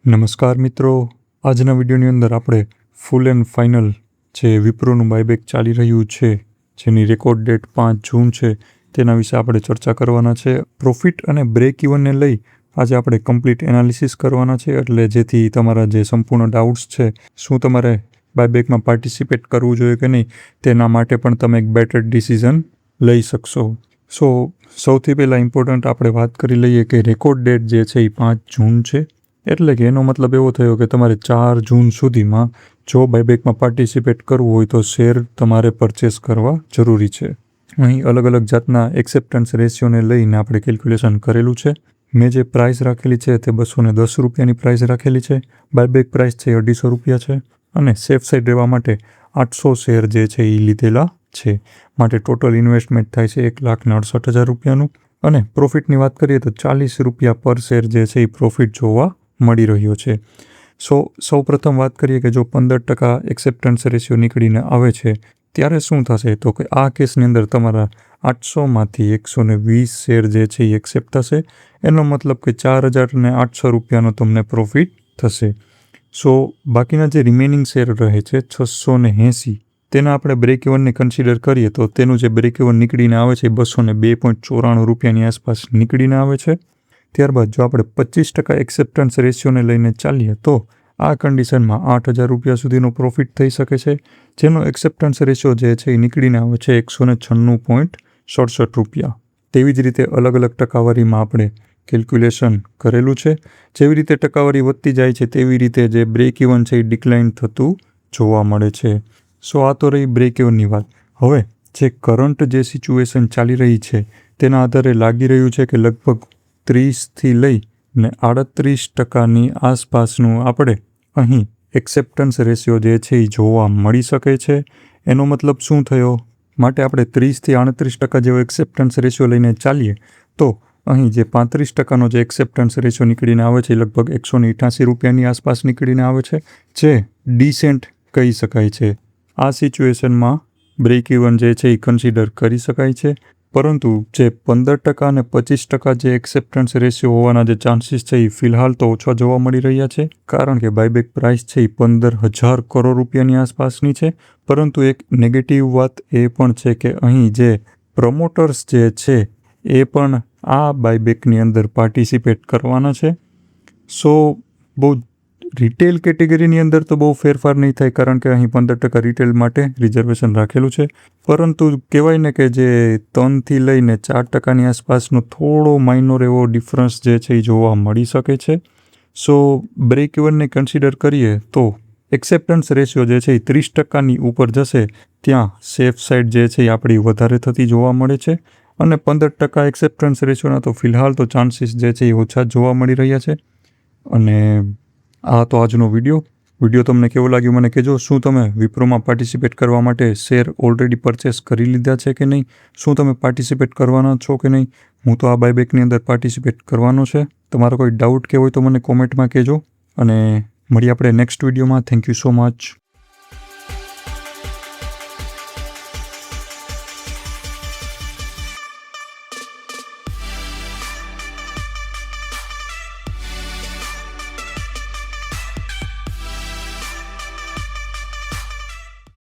નમસ્કાર મિત્રો, આજના વિડીયોની અંદર આપણે ફૂલ એન્ડ ફાઇનલ જે વિપ્રોનું બાયબેક ચાલી રહ્યું છે, જેની રેકોર્ડ ડેટ 5 જૂન છે, તેના વિશે આપણે ચર્ચા કરવાના છે. પ્રોફિટ અને બ્રેક ઇવનને લઈ આજે આપણે કમ્પ્લીટ એનાલિસિસ કરવાના છે, એટલે જેથી તમારા જે સંપૂર્ણ ડાઉટ્સ છે, શું તમારે બાયબેકમાં પાર્ટિસિપેટ કરવું જોઈએ કે નહીં, તેના માટે પણ તમે એક બેટર ડિસિઝન લઈ શકશો. સૌથી પહેલાં ઇમ્પોર્ટન્ટ આપણે વાત કરી લઈએ કે રેકોર્ડ ડેટ જે છે એ 5 જૂન છે. એટલે કે એનો મતલબ એવો થયો કે તમારે 4 જૂન સુધીમાં જો બાયબેકમાં પાર્ટિસિપેટ કરવું હોય તો શેર તમારે પરચેસ કરવા જરૂરી છે. અહીં અલગ અલગ જાતના એક્સેપ્ટન્સ રેશિયોને લઈને આપણે કેલ્ક્યુલેશન કરેલું છે. મેં જે પ્રાઇસ રાખેલી છે તે 210 રૂપિયાની પ્રાઇસ રાખેલી છે. બાયબેક પ્રાઇસ છે 250 રૂપિયા છે અને સેફ સાઇડ રહેવા માટે 800 શેર જે છે એ લીધેલા છે. માટે ટોટલ ઇન્વેસ્ટમેન્ટ થાય છે 1,68,000 રૂપિયાનું. અને પ્રોફિટની વાત કરીએ તો 40 રૂપિયા પર શેર જે છે એ પ્રોફિટ જોવા મળી રહ્યો છે. સૌ પ્રથમ વાત કરીએ કે જો 15% એક્સેપ્ટન્સ રેશિયો નીકળીને આવે છે ત્યારે શું થશે, તો કે આ કેસની અંદર તમારા 800માંથી 120 શેર જે છે એ એક્સેપ્ટ થશે. એનો મતલબ કે 4,800 રૂપિયાનો તમને પ્રોફિટ થશે. બાકીના જે રિમેનિંગ શેર રહે છે 680, તેના આપણે બ્રેક ઇવનને કન્સિડર કરીએ તો તેનું જે બ્રેક ઇવન નીકળીને આવે છે 202.94 રૂપિયાની આસપાસ નીકળીને આવે છે. ત્યારબાદ જો આપણે 25% એક્સેપ્ટન્સ રેશિયોને લઈને ચાલીએ તો આ કન્ડિશનમાં 8,000 રૂપિયા સુધીનો પ્રોફિટ થઈ શકે છે, જેનો એક્સેપ્ટન્સ રેશિયો જે છે એ નીકળીને આવે છે 196.67 રૂપિયા. તેવી જ રીતે અલગ અલગ ટકાવારીમાં આપણે કેલ્ક્યુલેશન કરેલું છે. જેવી રીતે ટકાવારી વધતી જાય છે તેવી રીતે જે બ્રેક ઇવન છે એ ડિક્લાઇન થતું જોવા મળે છે. આ તો રહી બ્રેક ઇવનની વાત. હવે જે કરંટ જે સિચ્યુએશન ચાલી રહી છે તેના આધારે લાગી રહ્યું છે કે લગભગ 30થી લઈને 38%ની આસપાસનું આપણે અહીં એક્સેપ્ટન્સ રેશિયો જે છે એ જોવા મળી શકે છે. એનો મતલબ શું થયો? માટે આપણે 30થી 38% જેવો એક્સેપ્ટન્સ રેશિયો લઈને ચાલીએ તો અહીં જે 35%નો જે એક્સેપ્ટન્સ રેશિયો નીકળીને આવે છે લગભગ 188 રૂપિયાની આસપાસ નીકળીને આવે છે, જે ડિસેન્ટ કહી શકાય છે. આ સિચ્યુએશનમાં બ્રેક ઇવન જે છે એ કન્સિડર કરી શકાય છે. પરંતુ જે 15% અને 25% જે એક્સેપ્ટન્સ રેશિયો હોવાના જે ચાન્સીસ છે એ ફિલહાલ તો ઓછા જોવા મળી રહ્યા છે, કારણ કે બાયબેક પ્રાઇસ છે એ 15,000 કરોડ રૂપિયાની આસપાસની છે. પરંતુ એક નેગેટિવ વાત એ પણ છે કે અહીં જે પ્રમોટર્સ જે છે એ પણ આ બાયબેકની અંદર પાર્ટિસિપેટ કરવાના છે. બહુ રિટેલ કેટેગરીની અંદર તો બહુ ફેરફાર નહીં થાય, કારણ કે અહીં 15% રિટેલ માટે રિઝર્વેશન રાખેલું છે. પરંતુ કહેવાય ને કે જે 3થી લઈને 4%ની આસપાસનો થોડો માઇનોર એવો ડિફરન્સ જે છે એ જોવા મળી શકે છે. બ્રેક ઇવનને કન્સિડર કરીએ તો એક્સેપ્ટન્સ રેશિયો જે છે એ 30%ની ઉપર જશે ત્યાં સેફ સાઇડ જે છે એ આપણી વધારે થતી જોવા મળે છે. અને 15% એક્સેપ્ટન્સ રેશિયોના તો ફિલહાલ તો ચાન્સીસ જે છે એ ઓછા જોવા મળી રહ્યા છે. અને આ તો આજનો વિડીયો તમને કેવો લાગ્યો મને કહેજો. શું તમે વિપ્રોમાં પાર્ટિસિપેટ કરવા માટે શેર ઓલરેડી પરચેસ કરી લીધા છે કે નહીં? શું તમે પાર્ટિસિપેટ કરવાના છો કે નહીં? હું તો આ બાયબેકની અંદર પાર્ટિસિપેટ કરવાનો છે. તમારો કોઈ ડાઉટ કે હોય તો મને કોમેન્ટમાં કહેજો. અને મળીએ આપણે નેક્સ્ટ વિડીયોમાં. Thank you so much.